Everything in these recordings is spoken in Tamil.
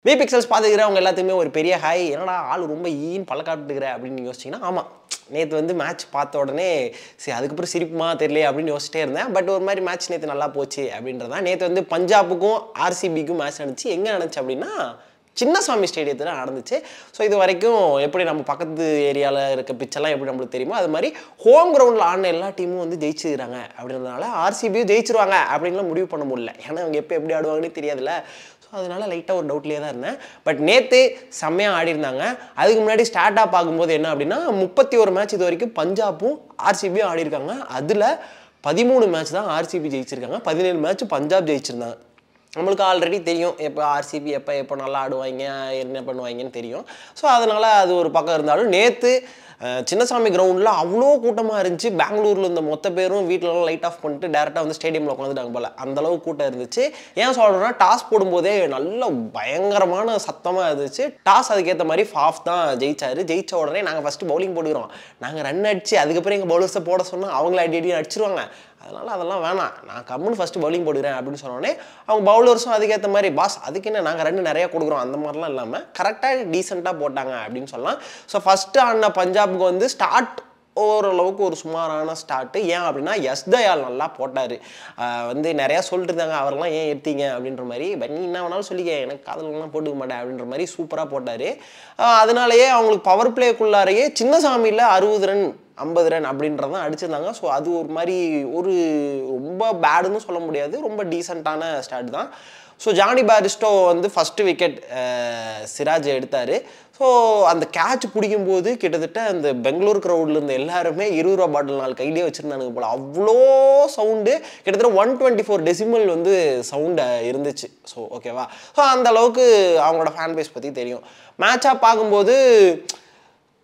வி பிக்சல்ஸ் பார்த்துக்கிறவங்க எல்லாத்துக்குமே ஒரு பெரிய ஹாய். என்னடா ஆள் ரொம்ப ஈன்னு பழக்காட்டுக்கிற அப்படின்னு யோசிச்சிங்கன்னா, ஆமாம் நேற்று வந்து மேட்ச் பார்த்த உடனே சரி அதுக்கப்புறம் சிரிப்புமா தெரியல அப்படின்னு யோசிச்சிட்டே இருந்தேன். பட் ஒரு மாதிரி மேட்ச் நேற்று நல்லா போச்சு அப்படின்றதான். நேற்று வந்து பஞ்சாபுக்கும் ஆர்சிபிக்கும் மேட்ச் நடந்துச்சு. எங்கே நடந்துச்சு அப்படின்னா சின்னசாமி ஸ்டேடியத்தில் நடந்துச்சு. ஸோ இது வரைக்கும் எப்படி நம்ம பக்கத்து ஏரியாவில் இருக்க பிச்செல்லாம் எப்படி நம்மளுக்கு தெரியுமோ அது மாதிரி ஹோம் கிரவுண்டில் ஆடின எல்லா டீமும் வந்து ஜெயிச்சுக்கிறாங்க அப்படின்றதுனால ஆர்சிபியும் ஜெயிச்சிருவாங்க அப்படின்லாம் முடிவு பண்ண முடியல. ஏன்னா அவங்க எப்போ எப்படி ஆடுவாங்கன்னு தெரியாதுல்ல. ஸோ அதனால் லைட்டாக ஒரு டவுட்லேயே தான் இருந்தேன். பட் நேற்று செம்மையாக ஆடிருந்தாங்க. அதுக்கு முன்னாடி ஸ்டார்ட்டாக பார்க்கும்போது என்ன அப்படின்னா 31 மேட்ச் இது வரைக்கும் பஞ்சாபும் ஆர்சிபியும் ஆடிருக்காங்க. அதில் 13 மேட்ச் தான் ஆர்சிபி ஜெயிச்சிருக்காங்க, 17 மேட்ச் பஞ்சாப் ஜெயிச்சிருந்தாங்க. நம்மளுக்கு ஆல்ரெடி தெரியும் எப்போ ஆர்சிபி எப்போ நல்லா ஆடுவாங்க என்ன பண்ணுவாங்கன்னு தெரியும். ஸோ அதனால் அது ஒரு பக்கம் இருந்தாலும் நேற்று சின்னசாமி கிரவுண்டில் அவ்வளோ கூட்டமாக இருந்துச்சு. பெங்களூரில் இந்த மொத்த பேரும் வீட்டிலலாம் லைட் ஆஃப் பண்ணிட்டு டேரெக்டாக வந்து ஸ்டேடியமில் உட்காந்துட்டாங்க போல். அந்தளவு கூட்டம் இருந்துச்சு. ஏன் சொல்கிறேன்னா டாஸ் போடும்போதே நல்ல பயங்கரமான சத்தமாக இருந்துச்சு. டாஸ் அதுக்கேற்ற மாதிரி ஃபாஃப் தான் ஜெயிச்சார். ஜெயிச்ச உடனே நாங்கள் ஃபஸ்ட்டு பவுலிங் போட்டுக்கிறோம். நாங்கள் ரன் அடிச்சு அதுக்கப்புறம் எங்கள் பவுலர்ஸை போட சொன்னால் அவங்கள அடி அடிச்சிருவாங்க. அதனால் அதெல்லாம் வேணாம், நான் கம்முன்னு ஃபஸ்ட்டு பவுலிங் போடுகிறேன் அப்படின்னு சொன்னோடனே அவங்க பவுலர்ஸும் அதுக்கேற்ற மாதிரி பாஸ் அதுக்கு என்ன நாங்கள் ரன் நிறையா கொடுக்குறோம் அந்த மாதிரிலாம் இல்லாமல் கரெக்டாக டீசெண்டாக போட்டாங்க அப்படின்னு சொல்லலாம். ஸோ ஃபஸ்ட்டு ஆடின பஞ்சாபுக்கு வந்து ஸ்டார்ட் ஓரளவுக்கு ஒரு சுமாரான ஸ்டார்ட்டு. ஏன் அப்படின்னா எஸ் தயால் நல்லா போட்டார். வந்து நிறையா சொல்லிட்டு இருந்தாங்க அவரெல்லாம் ஏன் எடுத்தீங்க அப்படின்ற மாதிரி. பட் நீ என்ன வேணாலும் சொல்லிக்க எனக்கு காதலெலாம் போட்டுக்க மாட்டேன் அப்படின்ற மாதிரி சூப்பராக போட்டார். அதனாலேயே அவங்களுக்கு பவர் பிளேக்குள்ளாரையே சின்னசாமியில் 60 ரன் 50 ரன் அப்படின்றதான் அடிச்சிருந்தாங்க. ஸோ அது ஒரு மாதிரி ஒரு ரொம்ப பேடுன்னு சொல்ல முடியாது, ரொம்ப டீசெண்டான ஸ்டார்ட் தான். ஸோ ஜானி பேரிஸ்டோ வந்து ஃபஸ்ட்டு விக்கெட் சிராஜ் எடுத்தார். ஸோ அந்த கேட்ச் பிடிக்கும்போது கிட்டத்தட்ட அந்த பெங்களூர் க்ரௌடில் இருந்த எல்லாருமே 20 ரூபா பாட்டில் 4 கையிலே வச்சுருந்தானுங்க போல். அவ்வளோ சவுண்டு கிட்டத்தட்ட 124 டெசிமல் வந்து சவுண்டு இருந்துச்சு. ஸோ ஓகேவா. ஸோ அந்த அளவுக்கு அவங்களோட ஃபேன் பேஸ் பற்றி தெரியும். மேட்சாக பார்க்கும்போது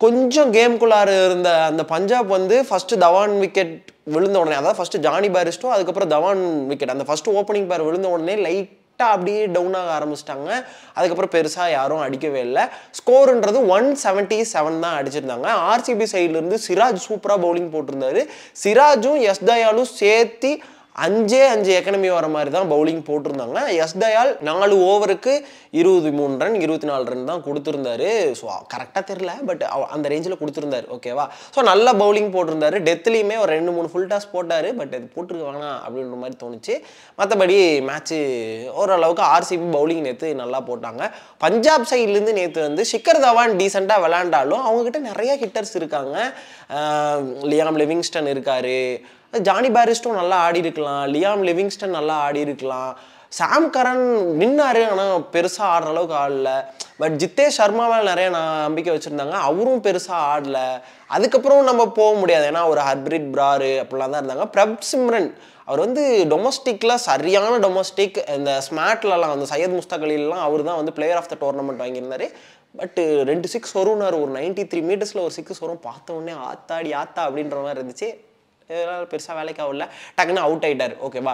கொஞ்சம் கேம்குள்ளார இருந்த அந்த பஞ்சாப் வந்து ஃபஸ்ட்டு தவான் விக்கெட் விழுந்த உடனே, அதாவது ஃபஸ்ட்டு ஜானி பேரிஸ்டோ அதுக்கப்புறம் தவான் விக்கெட் அந்த ஃபஸ்ட்டு ஓப்பனிங் பேர் விழுந்த உடனே லைட்டாக அப்படியே டவுன் ஆக ஆரம்பிச்சிட்டாங்க. அதுக்கப்புறம் பெருசாக யாரும் அடிக்கவே இல்லை. ஸ்கோருன்றது 177 தான் அடிச்சிருந்தாங்க. ஆர்சிபி சைட்லேருந்து சிராஜ் சூப்பராக பவுலிங் போட்டிருந்தாரு. சிராஜும் எஸ் தயாலும் சேர்த்து 5 எக்கனமி வர மாதிரி தான் பவுலிங் போட்டிருந்தாங்க. எஸ் தயால் 4 ஓவருக்கு 23 ரன் 24 ரன் தான் கொடுத்துருந்தாரு. ஸோ கரெக்டாக தெரில, பட் அந்த ரேஞ்சில் கொடுத்துருந்தாரு. ஓகேவா. ஸோ நல்ல பவுலிங் போட்டிருந்தாரு. டெத்லேயுமே ஒரு 2-3 ஃபுல் டாஸ் போட்டார். பட் அது போட்டுருக்க வேணாம் அப்படின்ற மாதிரி தோணுச்சு. மற்றபடி மேட்ச்சு ஓரளவுக்கு ஆர்சிபி பவுலிங் நேற்று நல்லா போட்டாங்க. பஞ்சாப் சைட்லேருந்து நேற்று வந்து ஷிக்கர் தவான் டீசெண்டாக விளையாண்டாலும் அவங்ககிட்ட நிறைய ஹிட்டர்ஸ் இருக்காங்க. லியாம் லிவிங்ஸ்டன் இருக்கார். ஜானி பேரிஸ்டோ நல்லா ஆடி இருக்கலாம். லியாம் லிவிங்ஸ்டன் நல்லா ஆடி இருக்கலாம். சாம் கரன் நின்னார், ஆனால் பெருசாக ஆடுற அளவுக்கு ஆடல. பட் ஜித்தேஷ் சர்மாவில் நிறைய நம்பிக்கை வச்சுருந்தாங்க, அவரும் பெருசாக ஆடல. அதுக்கப்புறம் நம்ம போக முடியாது, ஏன்னா ஒரு ஹர்ப்ரீத் பிராரு அப்படிலாம் தான் இருந்தாங்க. பிரப் சிம்ரன் அவர் வந்து டொமஸ்டிக்கில் சரியான டொமஸ்டிக். இந்த ஸ்மாட்லலாம் அந்த சையத் முஸ்தாக் அலிலாம் அவர் தான் வந்து பிளேயர் ஆஃப் த டோர்னமெண்ட் வாங்கியிருந்தார். பட்டு 2 6 வரும்னார். ஒரு 93 மீட்டர்ஸில் ஒரு 6 வரும். பார்த்த உடனே ஆத்தாடி ஆத்தா அப்படின்ற மாதிரி இருந்துச்சு. பெருசாக வேலைக்காகல டக்குன்னு அவுட் ஆகிட்டார். ஓகேவா.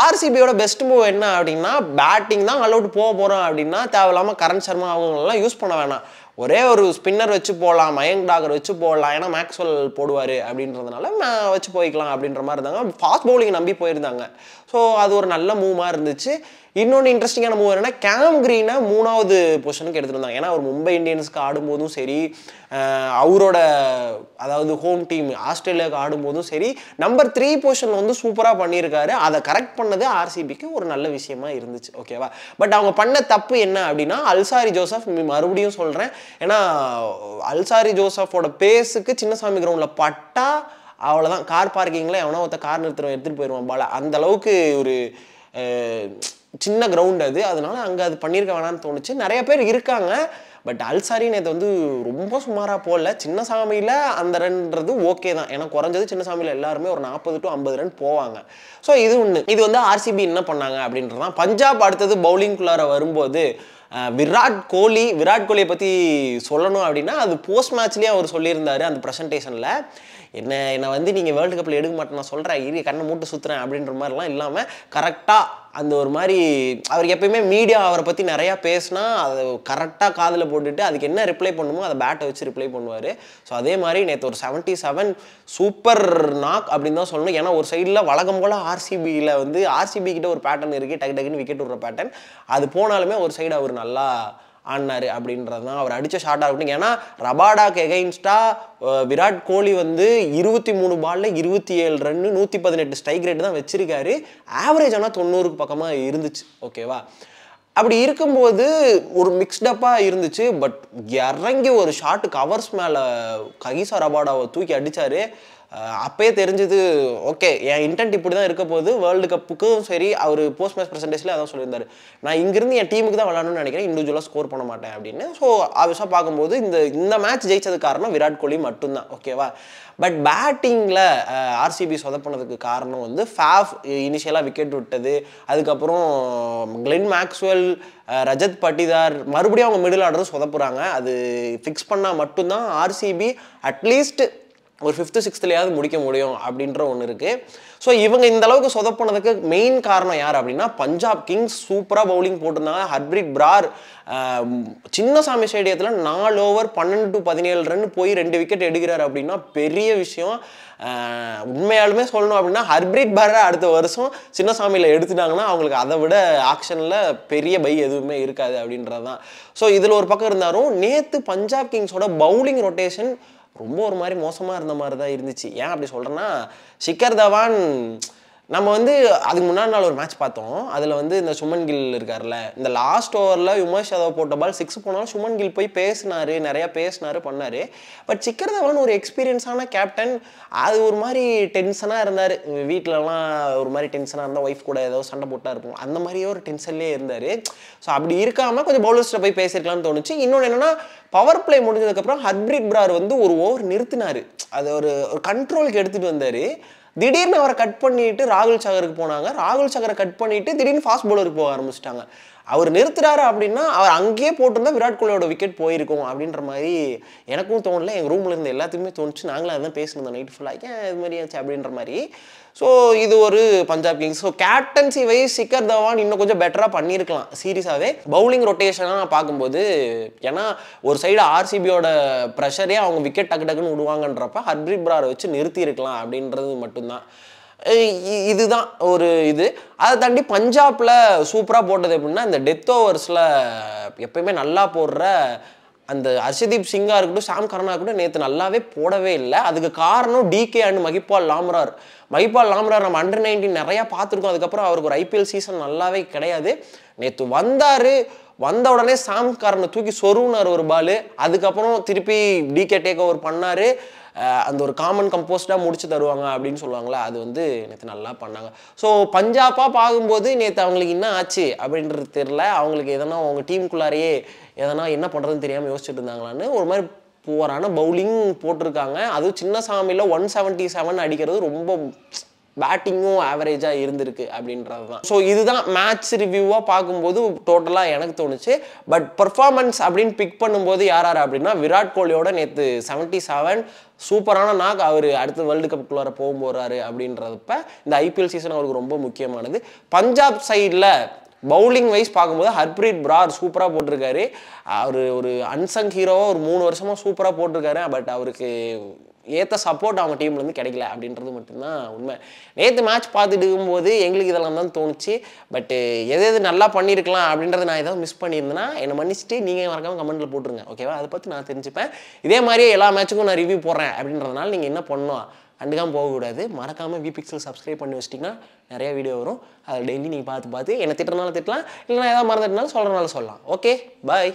ஆர்சிபியோட பெஸ்ட் மூவ் என்ன அப்படின்னா பேட்டிங் தான் அலவுட் போக போகிறோம் அப்படின்னா தேவையில்லாமல் கரண் சர்மா அவங்களெல்லாம் யூஸ் பண்ண வேணாம். ஒரே ஒரு ஸ்பின்னர் வச்சு போடலாம், மயங்க் டாகர் வச்சு போடலாம், ஏன்னா மேக்ஸ்வெல் போடுவார் அப்படின்றதுனால வச்சு போய்க்கலாம் அப்படின்ற மாதிரி இருந்தாங்க. ஃபாஸ்ட் பவுலிங் நம்பி போயிருந்தாங்க. ஸோ அது ஒரு நல்ல மூவாக இருந்துச்சு. இன்னொன்று இன்ட்ரெஸ்டிங்கான மூவ் என்னன்னா கேம் கிரீனை 3வது பொசிஷனுக்கு எடுத்துகிட்டு வந்தாங்க. ஏன்னா அவர் மும்பை இந்தியன்ஸ்க்கு ஆடும்போதும் சரி, அவரோட அதாவது ஹோம் டீம் ஆஸ்திரேலியாவுக்கு ஆடும்போதும் சரி நம்பர் 3 பொசிஷன் வந்து சூப்பராக பண்ணியிருக்காரு. அதை கரெக்ட் பண்ணது ஆர்சிபிக்கு ஒரு நல்ல விஷயமா இருந்துச்சு. ஓகேவா. பட் அவங்க பண்ண தப்பு என்ன அப்படின்னா அல்சாரி ஜோசப், மறுபடியும் சொல்கிறேன், ஏன்னா அல்சாரி ஜோசஃபோட பேஸுக்கு சின்னசாமி கிரவுண்டில் பட்டா அவ்வளோதான். கார் பார்க்கிங்கில் எவனோ ஒருத்த கார் நிறுத்துறவன் எடுத்துகிட்டு போயிடுவான் பால. அந்த அளவுக்கு ஒரு சின்ன கிரவுண்ட் அது. அதனால அங்கே அது பண்ணியிருக்க வேணான்னு தோணுச்சு. நிறைய பேர் இருக்காங்க. பட் அல்சாரி நேற்று வந்து ரொம்ப சுமாராக போடல. சின்னசாமியில் அந்த ரன்றது ஓகே தான், ஏன்னா குறைஞ்சது சின்னசாமியில் எல்லாருமே ஒரு 40 to 50 ரன் போவாங்க. ஸோ இது ஒன்று. இது வந்து ஆர்சிபி என்ன பண்ணாங்க அப்படின்றதான். பஞ்சாப் அடுத்தது பவுலிங்குள்ளார வரும்போது விராட் கோலியை பற்றி சொல்லணும் அப்படின்னா அது போஸ்ட் மேட்ச்லேயே அவர் சொல்லியிருந்தார் அந்த ப்ரெசன்டேஷனில். என்னை வந்து நீங்கள் வேர்ல்டு கப்பில் எடுக்க மாட்டேன் நான் சொல்கிறேன், இரு கண்ணை மூட்டு சுற்றுறேன் அப்படின்ற மாதிரிலாம் இல்லாமல் கரெக்டாக அந்த ஒரு மாதிரி அவருக்கு எப்பயுமே மீடியா அவரை பற்றி நிறையா பேசினா அதை கரெக்டாக காதில் போட்டுட்டு அதுக்கு என்ன ரிப்ளை பண்ணுமோ அதை பேட்டை வச்சு ரிப்ளை பண்ணுவார். ஸோ அதே மாதிரி நேற்று ஒரு 77 சூப்பர் நாக் அப்படின்னு தான் சொல்லணும். ஏன்னா ஒரு சைடில் வழக்கம் போல் ஆர்சிபியில் வந்து ஆர்சிபி கிட்ட ஒரு பேட்டர்ன் இருக்குது, டக்கு டக்குன்னு விக்கெட் விடுற பேட்டர்ன். அது போனாலுமே ஒரு சைடு அவர் நல்லா ஆடினார் அப்படின்றது தான் அவர் அடித்த ஷார்ட்டாக இருக்கட்டும். ஏன்னா ரபாடாக்கு எகைன்ஸ்டாக விராட் கோலி வந்து 23 பாலில் 27 ரன்னு 118 ஸ்ட்ரைக் ரேட் தான் வச்சிருக்காரு. ஆவரேஜ் ஆனால் 90க்கு பக்கமாக இருந்துச்சு. ஓகேவா, அப்படி இருக்கும்போது ஒரு மிக்ஸ்டப்பாக இருந்துச்சு. பட் இறங்கி ஒரு ஷாட்டு கவர்ஸ் மேலே ககிசா ரபாடாவை தூக்கி அடித்தார். அப்பயே தெரிஞ்சது ஓகே என் இன்டென்ட் இப்படி தான் இருக்க போகுது. வேர்ல்டு கப்புக்கும் சரி அவர் போஸ்ட் மேட்ச் ப்ரெசன்டேஷனில் அதான் சொல்லியிருந்தார், நான் இங்கிருந்து என் டீமுக்கு தான் விளாடணும்னு நினைக்கிறேன், இண்டிவிஜுவலாக ஸ்கோர் பண்ண மாட்டேன் அப்படின்னு. ஸோ ஆப்வியஸாக பார்க்கும்போது இந்த மேட்ச் ஜெயிச்சதுக்கு காரணம் விராட் கோலி மட்டும்தான். ஓகேவா, பட் பேட்டிங்கில் ஆர்சிபி சொதப்பினதுக்கு காரணம் வந்து ஃபாஃப் இனிஷியலாக விக்கெட் விட்டது, அதுக்கப்புறம் கிளென் மேக்ஸ்வெல், ரஜத் பட்டிதார் மறுபடியும் அவங்க மிடில் ஆர்டரும் சொதப்புறாங்க. அது ஃபிக்ஸ் பண்ணால் மட்டும்தான் ஆர்சிபி அட்லீஸ்ட் ஒரு 5th 6thலையாவது முடிக்க முடியும் அப்படின்ற ஒன்று இருக்குது. ஸோ இவங்க இந்த அளவுக்கு சொதப்பினதுக்கு மெயின் காரணம் யார் அப்படின்னா பஞ்சாப் கிங்ஸ் சூப்பராக பவுலிங் போட்டிருந்தாங்க. ஹர்ப்ரீத் பிரார் சின்னசாமி ஸ்டேடியத்தில் 4 ஓவர் 12 to 17 ரன் போய் 2 விக்கெட் எடுக்கிறார் அப்படின்னா பெரிய விஷயம். உண்மையாலுமே சொல்லணும் அப்படின்னா ஹர்ப்ரீத் பிராரை அடுத்த வருஷம் சின்னசாமியில் எடுத்துட்டாங்கன்னா அவங்களுக்கு அதை விட ஆக்ஷனில் பெரிய பை எதுவுமே இருக்காது அப்படின்றது தான். ஸோ இதில் ஒரு பக்கம் இருந்தாலும் நேற்று பஞ்சாப் கிங்ஸோட பவுலிங் ரொட்டேஷன் ரொம்ப ஒரு மாதிரி மோசமாக இருந்த மாதிரி தான் இருந்துச்சு. ஏன் அப்படி சொல்கிறேன்னா ஷிக்கர் தவான் நம்ம வந்து அதுக்கு முன்னாடி நாள் ஒரு மேட்ச் பார்த்தோம். அதில் வந்து இந்த சுமன் கில் இருக்கார்ல, இந்த லாஸ்ட் ஓவரில் உமேஷ் யாதவ் போட்ட பால் 6 போனாலும் சுமன் கில் போய் பேசினார், நிறையா பேசினார் பண்ணார். பட் ஷிக்கர் தவான் ஒரு எக்ஸ்பீரியன்ஸான கேப்டன், அது ஒரு மாதிரி டென்ஷனாக இருந்தார். வீட்டிலலாம் ஒரு மாதிரி டென்ஷனாக இருந்தால் ஒய்ஃப் கூட ஏதோ சண்டை போட்டால் இருக்கும், அந்த மாதிரியே ஒரு டென்ஷன்லேயே இருந்தார். ஸோ அப்படி இருக்காமல் கொஞ்சம் பவுலர்ஸில் போய் பேசியிருக்கலாம்னு தோணுச்சு. இன்னொன்று என்னென்னா பவர் பிளே முடிஞ்சதுக்கப்புறம் ஹர்ப்ரீத் பிரார் வந்து ஒரு ஓவர் நிறுத்தினார், அதை ஒரு கண்ட்ரோலுக்கு எடுத்துகிட்டு வந்தார். திடீர்னு அவரை கட் பண்ணிட்டு ராகுல் சகருக்கு போனாங்க, ராகுல் சகரை கட் பண்ணிட்டு திடீர்னு ஃபாஸ்ட் பவுலருக்கு போக ஆரம்பிச்சிட்டாங்க. அவர் நிறுத்துறாரு அப்படின்னா அவர் அங்கேயே போட்டிருந்தா விராட் கோலியோட விக்கெட் போயிருக்கும் அப்படின்ற மாதிரி எனக்கும் தோணல, எங்கள் ரூமில் இருந்து எல்லாத்துக்குமே தோணுச்சு. நாங்களும் அதான் பேசியிருந்தோம் நைட் ஃபுல்லாக, ஏன் இது மாதிரி ஆச்சு அப்படின்ற மாதிரி. ஸோ இது ஒரு Punjab Kings. So captaincy wise Shikhar Dhawan இன்னும் கொஞ்சம் பெட்டராக பண்ணியிருக்கலாம் சீரியஸாகவே. பவுலிங் ரொட்டேஷனாக பார்க்கும்போது ஏன்னா ஒரு சைடு ஆர்சிபியோட ப்ரெஷரே அவங்க விக்கெட் டக்கு டக்குன்னு விடுவாங்கன்றப்ப ஹர்ப்ரீத் பிராரை வச்சு நிறுத்தி இருக்கலாம் அப்படின்றது மட்டும்தான். இதுதான் ஒரு இது. அதை தாண்டி பஞ்சாபில் சூப்பராக போட்டது எப்படின்னா இந்த டெத் ஓவர்ஸில் எப்பயுமே நல்லா போடுற அந்த ஹர்ஷதீப் சிங்கா இருக்கட்டும் சாம் கரனா கூட நேற்று நல்லாவே போடவே இல்லை. அதுக்கு காரணம் டிகே அண்ட் மஹிபால் லாம்ரார். மஹிபால் லாம்ரார் நம்ம அண்டர் 19 நிறையா பார்த்துருக்கோம். அதுக்கப்புறம் அவருக்கு ஒரு ஐபிஎல் சீசன் நல்லாவே கிடையாது. நேற்று வந்த உடனே சாம் கரனை தூக்கி சொருனார் ஒரு பால். அதுக்கப்புறம் திருப்பி டிகே டேக் ஓவர் பண்ணார். அந்த ஒரு காமன் கம்போஸ்டாக முடிச்சு தருவாங்க அப்படின்னு சொல்லுவாங்களே, அது வந்து நேற்று நல்லா பண்ணாங்க. ஸோ பஞ்சாபாக பார்க்கும்போது நேற்று அவங்களுக்கு என்ன ஆச்சு அப்படின்றது தெரில. அவங்களுக்கு எதனா அவங்க டீமுக்குள்ளாரையே எதனா என்ன பண்ணுறதுன்னு தெரியாமல் யோசிச்சுட்டு இருந்தாங்களான்னு ஒரு மாதிரி போரான பவுலிங் போட்டிருக்காங்க. அதுவும் சின்னசாமியில் 177 அடிக்கிறது ரொம்ப பேட்டிங்கும் ஆவரேஜாக இருந்திருக்கு அப்படின்றது தான். ஸோ இதுதான் மேட்ச் ரிவ்யூவாக பார்க்கும்போது டோட்டலாக எனக்கு தோணுச்சு. பட் பர்ஃபார்மன்ஸ் அப்படின்னு பிக் பண்ணும்போது யார் அப்படின்னா விராட் கோலியோட நேற்று 77 சூப்பரான நாக். அவர் அடுத்து வேர்ல்டு கப்புக்குள்ளார போகிறாரு அப்படின்றப்ப இந்த ஐபிஎல் சீசன் அவருக்கு ரொம்ப முக்கியமானது. பஞ்சாப் சைடில் பவுலிங் வைஸ் பார்க்கும்போது ஹர்ப்ரீத் பிரார் சூப்பராக போட்டிருக்காரு. அவர் ஒரு அன்சங் ஹீரோவாக ஒரு 3 வருஷமாக சூப்பராக போட்டிருக்காரு. பட் அவருக்கு ஏற்ற சப்போர்ட் அவங்க டீம்லேருந்து கிடைக்கல அப்படின்றது மட்டும்தான் உண்மை. நேற்று மேட்ச் பார்த்துட்டு இருக்கும்போது எங்களுக்கு இதெல்லாம் தான் தோணுச்சு. பட்டு எது நல்லா பண்ணியிருக்கலாம் அப்படின்றத நான் ஏதாவது மிஸ் பண்ணியிருந்தேன்னா என்னை மன்னிச்சுட்டு நீங்கள் மறக்காமல் கமெண்ட்டில் போட்டுருங்க, ஓகேவா? அதை பற்றி நான் தெரிஞ்சுப்பேன். இதே மாதிரியே எல்லா மேட்சுக்கும் நான் ரிவ்யூ போடுறேன் அப்படின்றதுனால நீங்கள் என்ன பண்ணணும், கண்டுக்காமல் போகக்கூடாது. மறக்காமல் விபிக்சல் சப்ஸ்கிரைப் பண்ணி வச்சிட்டிங்கன்னா நிறைய வீடியோ வரும். அதை டெய்லி நீங்கள் பார்த்து என்னை திட்டுறதுனால திட்டலாம், இல்லைனா ஏதாவது மறந்துட்டுனாலும் சொல்கிறனால சொல்லலாம். ஓகே, பாய்.